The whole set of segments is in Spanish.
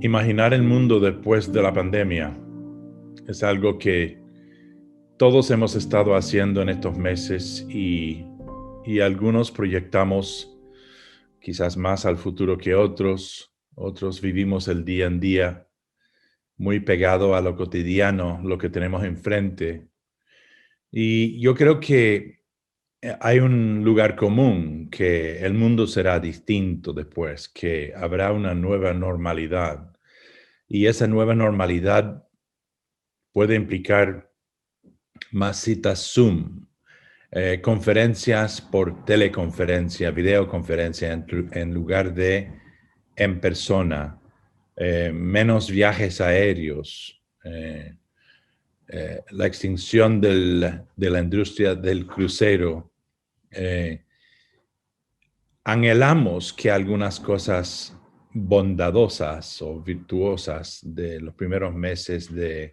Imaginar el mundo después de la pandemia es algo que todos hemos estado haciendo en estos meses y algunos proyectamos quizás más al futuro que otros vivimos el día en día muy pegado a lo cotidiano, lo que tenemos enfrente. Y yo creo que hay un lugar común, que el mundo será distinto después, que habrá una nueva normalidad. Y esa nueva normalidad puede implicar más citas Zoom, conferencias por teleconferencia, videoconferencia en lugar de en persona, menos viajes aéreos, la extinción de la industria del crucero. Eh, Anhelamos que algunas cosas bondadosas o virtuosas de los primeros meses de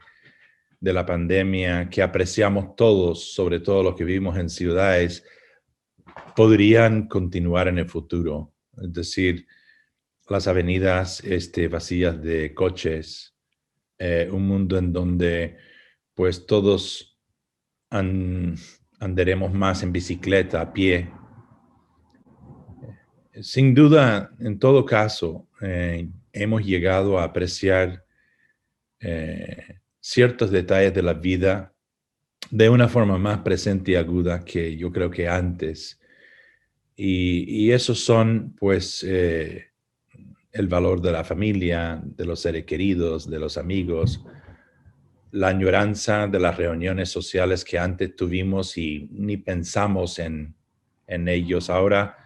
la pandemia, que apreciamos todos, sobre todo los que vivimos en ciudades, podrían continuar en el futuro. Es decir, las avenidas vacías de coches, un mundo en donde pues todos andaremos más en bicicleta, a pie. Sin duda, en todo caso, hemos llegado a apreciar ciertos detalles de la vida de una forma más presente y aguda que yo creo que antes. Y esos son, pues, el valor de la familia, de los seres queridos, de los amigos, la añoranza de las reuniones sociales que antes tuvimos y ni pensamos en ellos. Ahora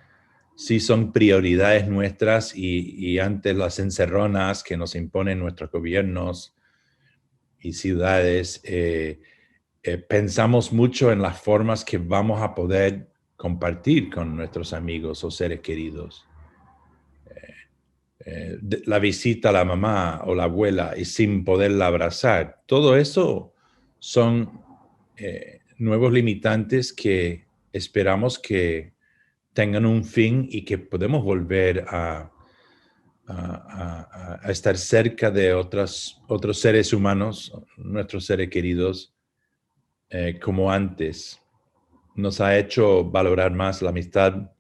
sí son prioridades nuestras y antes las encerronas que nos imponen nuestros gobiernos y ciudades, pensamos mucho en las formas que vamos a poder compartir con nuestros amigos o seres queridos. La visita a la mamá o la abuela y sin poderla abrazar. Todo eso son nuevos limitantes que esperamos que tengan un fin y que podemos volver a estar cerca de otros seres humanos, nuestros seres queridos, como antes. Nos ha hecho valorar más la amistad,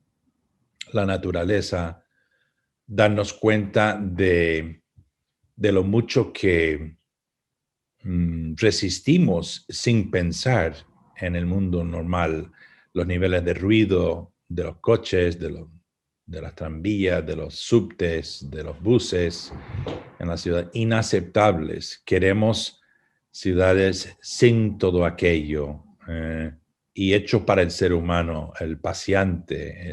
la naturaleza, darnos cuenta de lo mucho que resistimos sin pensar en el mundo normal, los niveles de ruido de los coches, de las tranvías, de los subtes, de los buses en la ciudad, inaceptables. Queremos ciudades sin todo aquello y hecho para el ser humano, el paseante,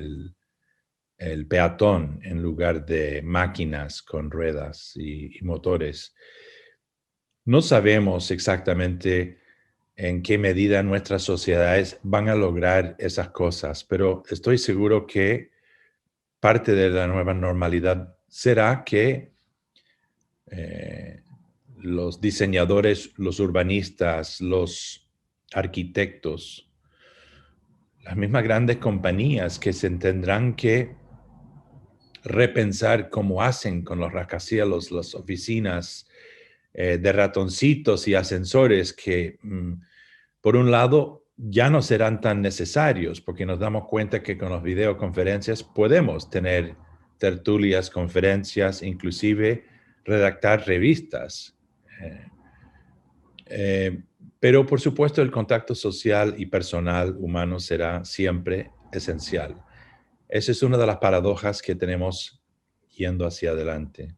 el peatón, en lugar de máquinas con ruedas y motores. No sabemos exactamente en qué medida nuestras sociedades van a lograr esas cosas, pero estoy seguro que parte de la nueva normalidad será que eh, los diseñadores, los urbanistas, los arquitectos, las mismas grandes compañías que se tendrán que repensar cómo hacen con los rascacielos, las oficinas de ratoncitos y ascensores que, por un lado, ya no serán tan necesarios porque nos damos cuenta que con las videoconferencias podemos tener tertulias, conferencias, inclusive redactar revistas. Eh, eh, pero por supuesto el contacto social y personal humano será siempre esencial. Esa es una de las paradojas que tenemos yendo hacia adelante.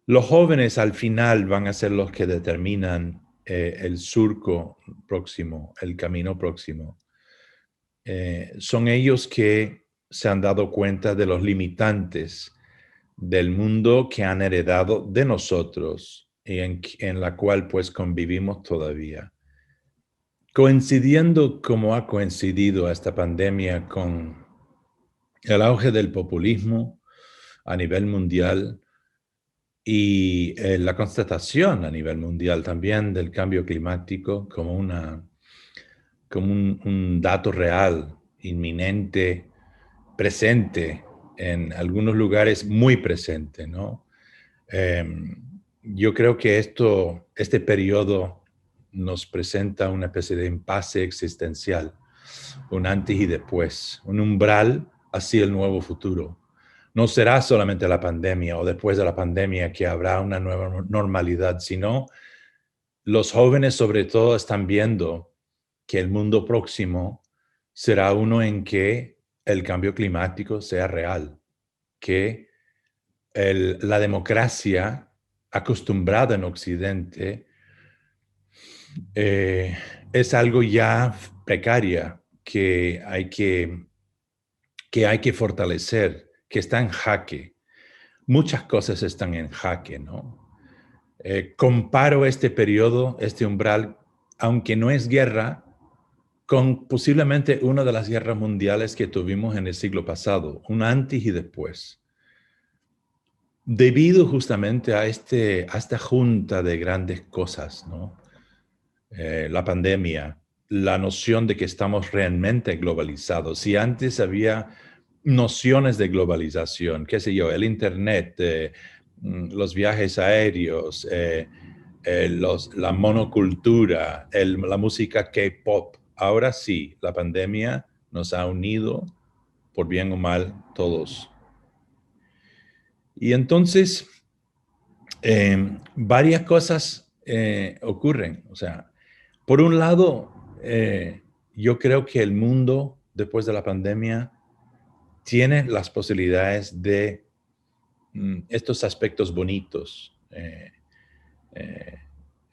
Los jóvenes al final van a ser los que determinan el surco próximo, el camino próximo. Son ellos que se han dado cuenta de los limitantes del mundo que han heredado de nosotros y en la cual pues convivimos todavía. Coincidiendo como ha coincidido esta pandemia con el auge del populismo a nivel mundial y la constatación a nivel mundial también del cambio climático como, como un dato real, inminente, presente, en algunos lugares muy presente, ¿no? Yo creo que este periodo nos presenta una especie de impasse existencial, un antes y después, un umbral hacia el nuevo futuro. No será solamente la pandemia o después de la pandemia que habrá una nueva normalidad, sino los jóvenes sobre todo están viendo que el mundo próximo será uno en que el cambio climático sea real, que la democracia acostumbrada en Occidente eh, es algo ya precaria que hay que fortalecer, que está en jaque. Muchas cosas están en jaque, ¿no? Comparo este periodo, este umbral, aunque no es guerra, con posiblemente una de las guerras mundiales que tuvimos en el siglo pasado, un antes y después. Debido justamente a esta junta de grandes cosas, ¿no? La pandemia, la noción de que estamos realmente globalizados. Si antes había nociones de globalización, qué sé yo, el Internet, los viajes aéreos, la monocultura, la música K-pop. Ahora sí, la pandemia nos ha unido, por bien o mal, todos. Y entonces, varias cosas ocurren. O sea, por un lado, yo creo que el mundo después de la pandemia tiene las posibilidades de estos aspectos bonitos,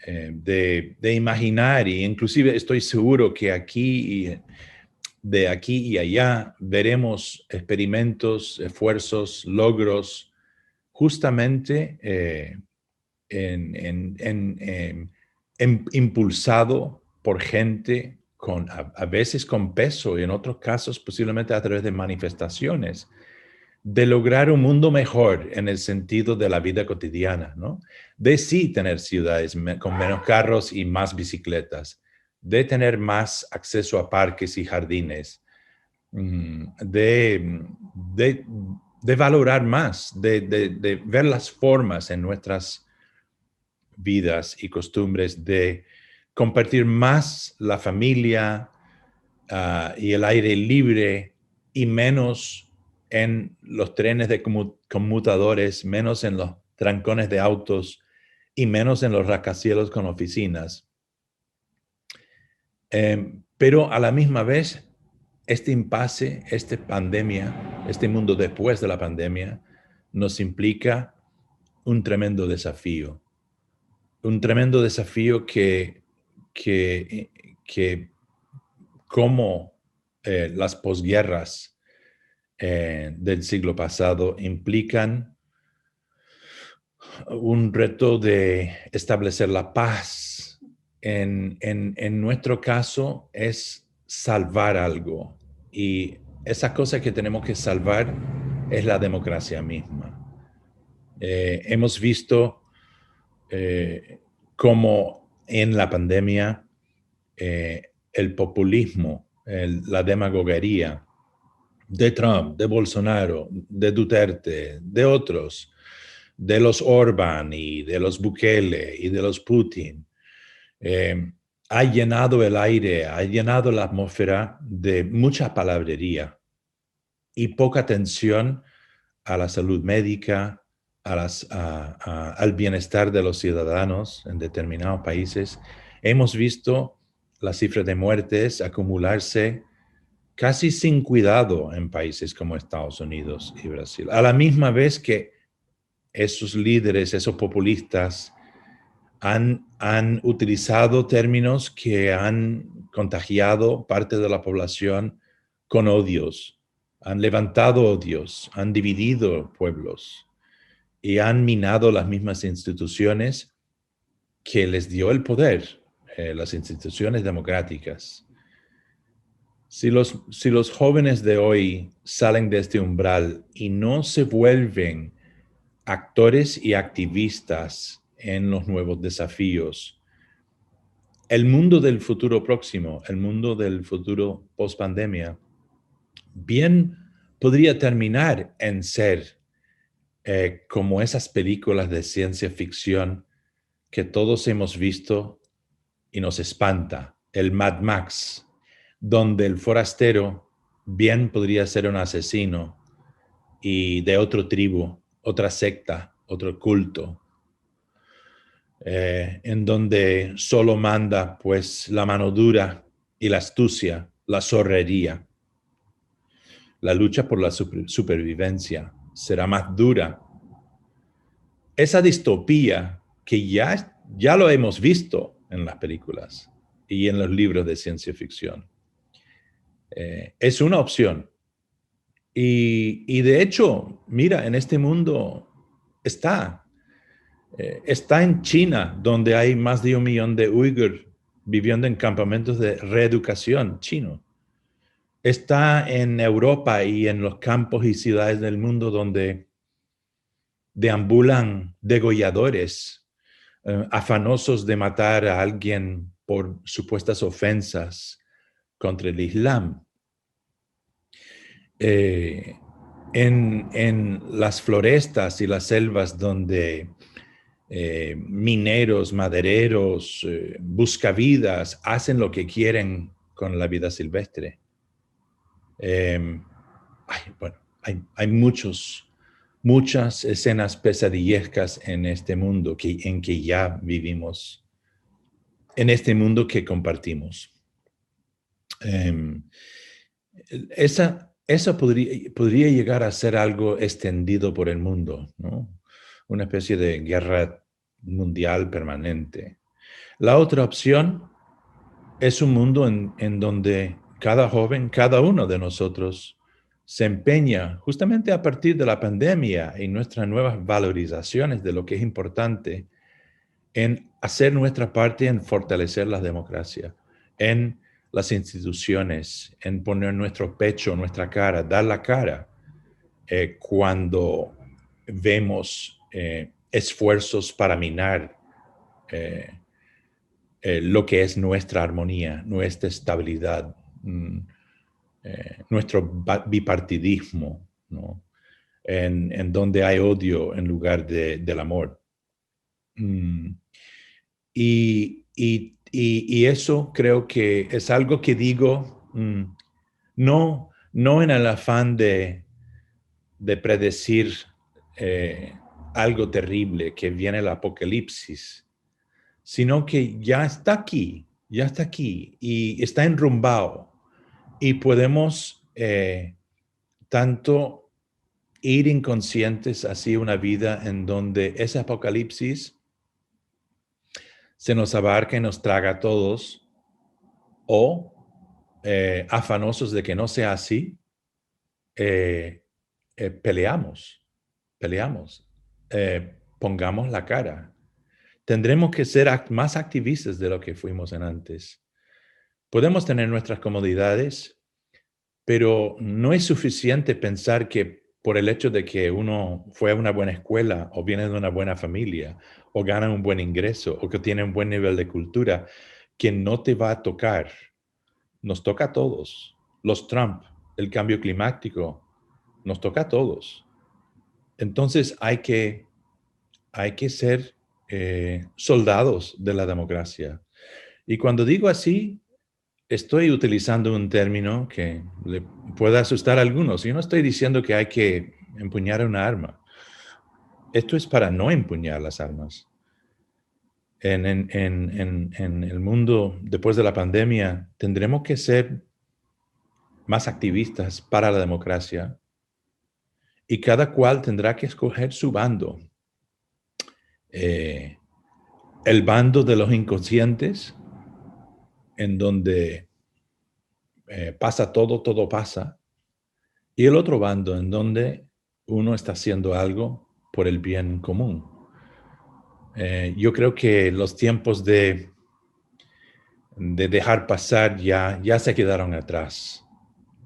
de imaginar, y inclusive estoy seguro que de aquí y allá veremos experimentos, esfuerzos, logros, justamente impulsado por gente a veces con peso y en otros casos posiblemente a través de manifestaciones, de lograr un mundo mejor en el sentido de la vida cotidiana, ¿no? De sí tener ciudades con menos carros y más bicicletas, de tener más acceso a parques y jardines, de, de valorar más, de ver las formas en nuestras vidas y costumbres, de compartir más la familia y el aire libre y menos en los trenes de conmutadores, menos en los trancones de autos y menos en los rascacielos con oficinas. Pero a la misma vez, este impasse, esta pandemia, este mundo después de la pandemia, nos implica un tremendo desafío. Un tremendo desafío que como las posguerras del siglo pasado implican un reto de establecer la paz. En nuestro caso es salvar algo y esa cosa que tenemos que salvar es la democracia misma. Hemos visto cómo en la pandemia el populismo, la demagoguería de Trump, de Bolsonaro, de Duterte, de otros, de los Orbán y de los Bukele y de los Putin, ha llenado el aire, ha llenado la atmósfera de mucha palabrería y poca atención a la salud médica, al bienestar de los ciudadanos en determinados países. Hemos visto las cifras de muertes acumularse casi sin cuidado en países como Estados Unidos y Brasil. A la misma vez que esos líderes, esos populistas, han utilizado términos que han contagiado parte de la población con odios, han levantado odios, han dividido pueblos y han minado las mismas instituciones que les dio el poder, las instituciones democráticas. Si los jóvenes de hoy salen de este umbral y no se vuelven actores y activistas en los nuevos desafíos, el mundo del futuro próximo, el mundo del futuro post-pandemia, bien podría terminar en ser como esas películas de ciencia ficción que todos hemos visto y nos espanta, el Mad Max, donde el forastero bien podría ser un asesino y de otra tribu, otra secta, otro culto, en donde solo manda pues la mano dura y la astucia, la zorrería. La lucha por la supervivencia será más dura. Esa distopía que ya lo hemos visto en las películas y en los libros de ciencia ficción, es una opción. Y de hecho, mira, en este mundo está. Está en China, donde hay más de 1 millón de uigur viviendo en campamentos de reeducación chino. Está en Europa y en los campos y ciudades del mundo donde deambulan degolladores, afanosos de matar a alguien por supuestas ofensas contra el Islam. En las florestas y las selvas donde mineros, madereros, buscavidas hacen lo que quieren con la vida silvestre. Bueno, hay muchas escenas pesadillescas en este mundo en que ya vivimos, en este mundo que compartimos. Eso podría llegar a ser algo extendido por el mundo, ¿no? Una especie de guerra mundial permanente. La otra opción es un mundo en donde cada joven, cada uno de nosotros, se empeña justamente a partir de la pandemia y nuestras nuevas valorizaciones de lo que es importante en hacer nuestra parte en fortalecer la democracia, en las instituciones, en poner nuestro pecho, nuestra cara, dar la cara cuando vemos esfuerzos para minar lo que es nuestra armonía, nuestra estabilidad, nuestro bipartidismo, ¿no? En donde hay odio en lugar del amor. Y eso creo que es algo que digo, no en el afán de predecir algo terrible que viene el apocalipsis, sino que ya está aquí y está enrumbado y podemos tanto ir inconscientes así una vida en donde ese apocalipsis se nos abarca y nos traga a todos, o afanosos de que no sea así, peleamos, pongamos la cara. Tendremos que ser más activistas de lo que fuimos en antes. Podemos tener nuestras comodidades, pero no es suficiente pensar que por el hecho de que uno fue a una buena escuela o viene de una buena familia o gana un buen ingreso o que tiene un buen nivel de cultura, que no te va a tocar. Nos toca a todos. Los Trump, el cambio climático, nos toca a todos. Entonces hay que ser soldados de la democracia. Y cuando digo así, estoy utilizando un término que le puede asustar a algunos. Yo no estoy diciendo que hay que empuñar una arma. Esto es para no empuñar las armas. En el mundo después de la pandemia tendremos que ser más activistas para la democracia y cada cual tendrá que escoger su bando. El bando de los inconscientes, en donde pasa todo pasa, y el otro bando en donde uno está haciendo algo por el bien común. Yo creo que los tiempos de dejar pasar ya se quedaron atrás.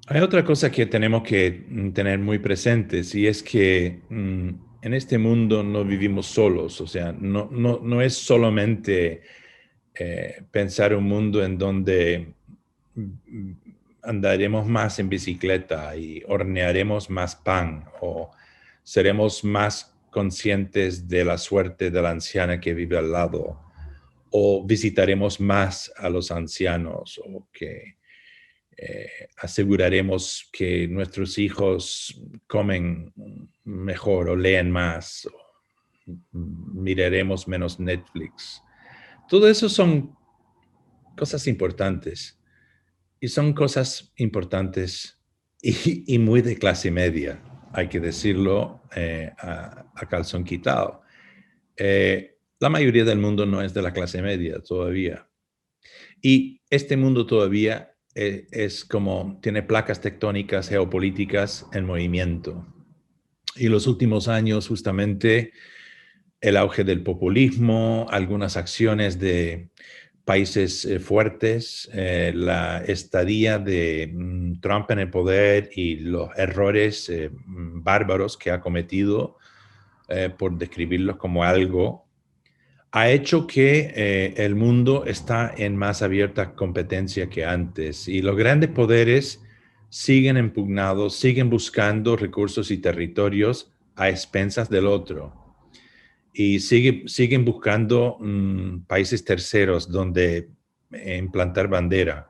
Hay otra cosa que tenemos que tener muy presentes y es que en este mundo no vivimos solos, o sea, no es solamente pensar un mundo en donde andaremos más en bicicleta y hornearemos más pan o seremos más conscientes de la suerte de la anciana que vive al lado, o visitaremos más a los ancianos, o que aseguraremos que nuestros hijos comen mejor o leen más, o miraremos menos Netflix. Todo eso son cosas importantes, y son cosas importantes y muy de clase media, hay que decirlo a calzón quitado. La mayoría del mundo no es de la clase media todavía. Y este mundo todavía es como, tiene placas tectónicas geopolíticas en movimiento. Y los últimos años, justamente, el auge del populismo, algunas acciones de países fuertes, la estadía de Trump en el poder y los errores bárbaros que ha cometido, por describirlos como algo, ha hecho que el mundo está en más abierta competencia que antes, y los grandes poderes siguen impugnados, siguen buscando recursos y territorios a expensas del otro, y siguen buscando países terceros donde implantar bandera.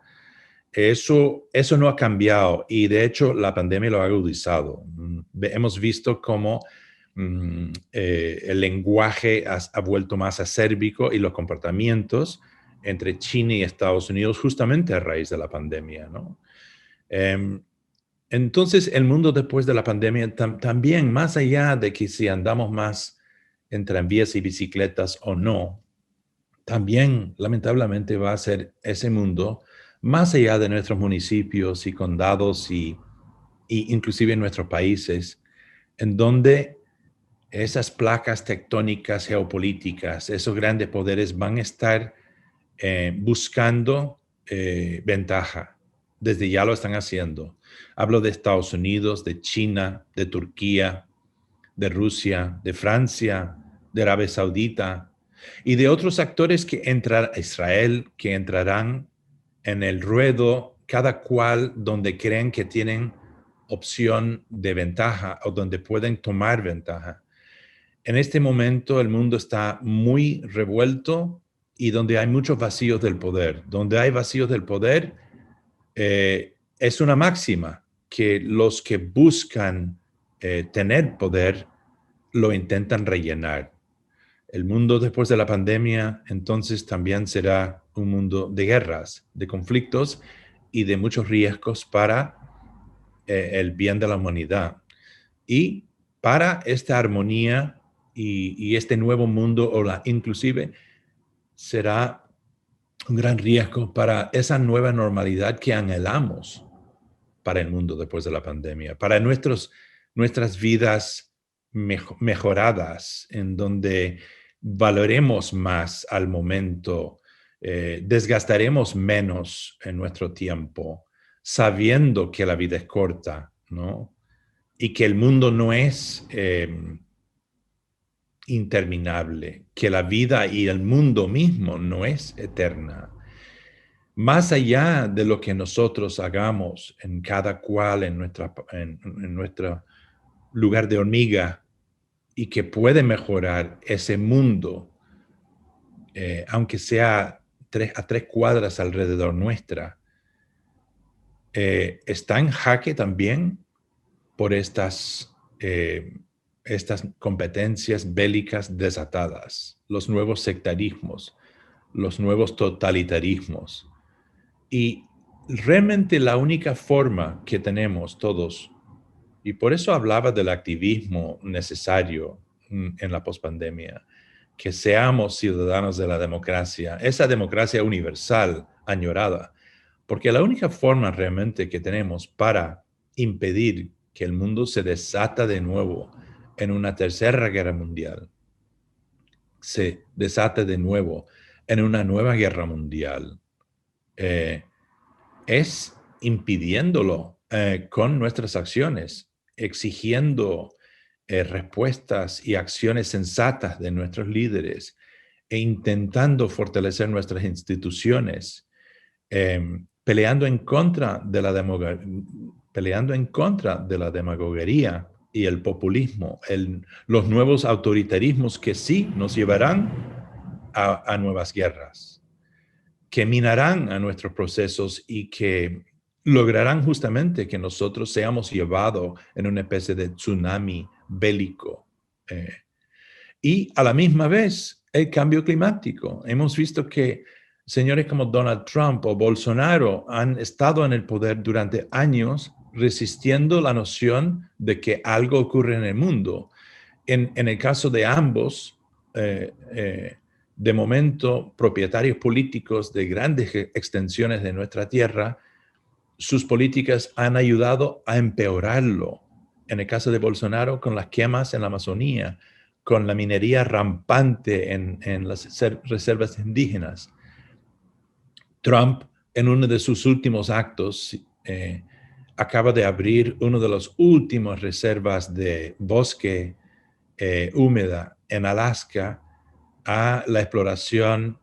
Eso no ha cambiado, y de hecho la pandemia lo ha agudizado. Hemos visto cómo el lenguaje ha vuelto más acérbico, y los comportamientos entre China y Estados Unidos justamente a raíz de la pandemia, ¿no? Entonces, el mundo después de la pandemia también, más allá de que si andamos más en tranvías y bicicletas o no, también lamentablemente va a ser ese mundo más allá de nuestros municipios y condados y inclusive en nuestros países, en donde esas placas tectónicas geopolíticas, esos grandes poderes van a estar buscando ventaja. Desde ya lo están haciendo. Hablo de Estados Unidos, de China, de Turquía, de Rusia, de Francia, de Arabia Saudita y de otros actores que entrarán, Israel, que entrarán en el ruedo, cada cual donde creen que tienen opción de ventaja o donde pueden tomar ventaja. En este momento el mundo está muy revuelto, y donde hay muchos vacíos del poder. Donde hay vacíos del poder, es una máxima que los que buscan tener poder lo intentan rellenar. El mundo después de la pandemia entonces también será un mundo de guerras, de conflictos y de muchos riesgos para el bien de la humanidad. Y para esta armonía y este nuevo mundo, inclusive será un gran riesgo para esa nueva normalidad que anhelamos para el mundo después de la pandemia, para nuestras vidas mejoradas, en donde valoremos más al momento, desgastaremos menos en nuestro tiempo, sabiendo que la vida es corta, ¿no? Y que el mundo no es interminable, que la vida y el mundo mismo no es eterna. Más allá de lo que nosotros hagamos en cada cual en nuestro lugar de hormiga, y que puede mejorar ese mundo, aunque sea a 3 cuadras alrededor nuestra, está en jaque también por estas competencias bélicas desatadas, los nuevos sectarismos, los nuevos totalitarismos. Y realmente la única forma que tenemos todos, y por eso hablaba del activismo necesario en la pospandemia, que seamos ciudadanos de la democracia, esa democracia universal añorada, porque la única forma realmente que tenemos para impedir que el mundo se desata de nuevo en una tercera guerra mundial, se desate de nuevo en una nueva guerra mundial, es impidiéndolo con nuestras acciones, exigiendo respuestas y acciones sensatas de nuestros líderes, e intentando fortalecer nuestras instituciones, peleando en contra de la demagoguería, y el populismo, los nuevos autoritarismos que sí nos llevarán a nuevas guerras, que minarán a nuestros procesos y que lograrán justamente que nosotros seamos llevados en una especie de tsunami bélico. Y a la misma vez, el cambio climático. Hemos visto que señores como Donald Trump o Bolsonaro han estado en el poder durante años resistiendo la noción de que algo ocurre en el mundo. En el caso de ambos, de momento, propietarios políticos de grandes extensiones de nuestra tierra, sus políticas han ayudado a empeorarlo. En el caso de Bolsonaro, con las quemas en la Amazonía, con la minería rampante en las reservas indígenas. Trump, en uno de sus últimos actos, acaba de abrir una de las últimas reservas de bosque húmeda en Alaska a la exploración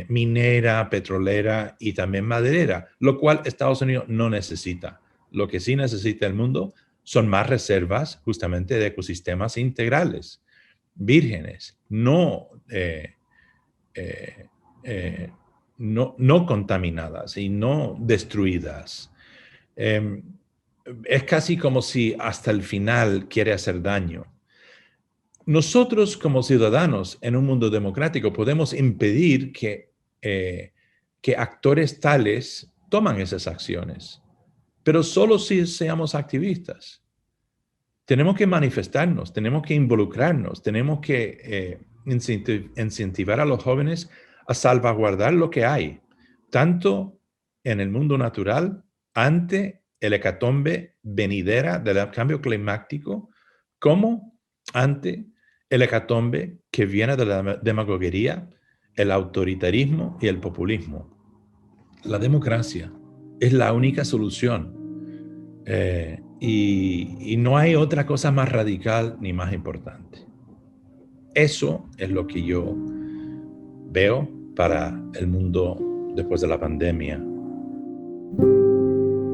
minera, petrolera y también maderera, lo cual Estados Unidos no necesita. Lo que sí necesita el mundo son más reservas justamente de ecosistemas integrales, vírgenes, no contaminadas y no destruidas. Es casi como si hasta el final quiere hacer daño. Nosotros como ciudadanos en un mundo democrático podemos impedir que actores tales toman esas acciones, pero solo si seamos activistas. Tenemos que manifestarnos, tenemos que involucrarnos, tenemos que incentivar a los jóvenes a salvaguardar lo que hay, tanto en el mundo natural, ante el hecatombe venidera del cambio climático, como ante el hecatombe que viene de la demagoguería, el autoritarismo y el populismo. La democracia es la única solución. Y no hay otra cosa más radical ni más importante. Eso es lo que yo veo para el mundo después de la pandemia.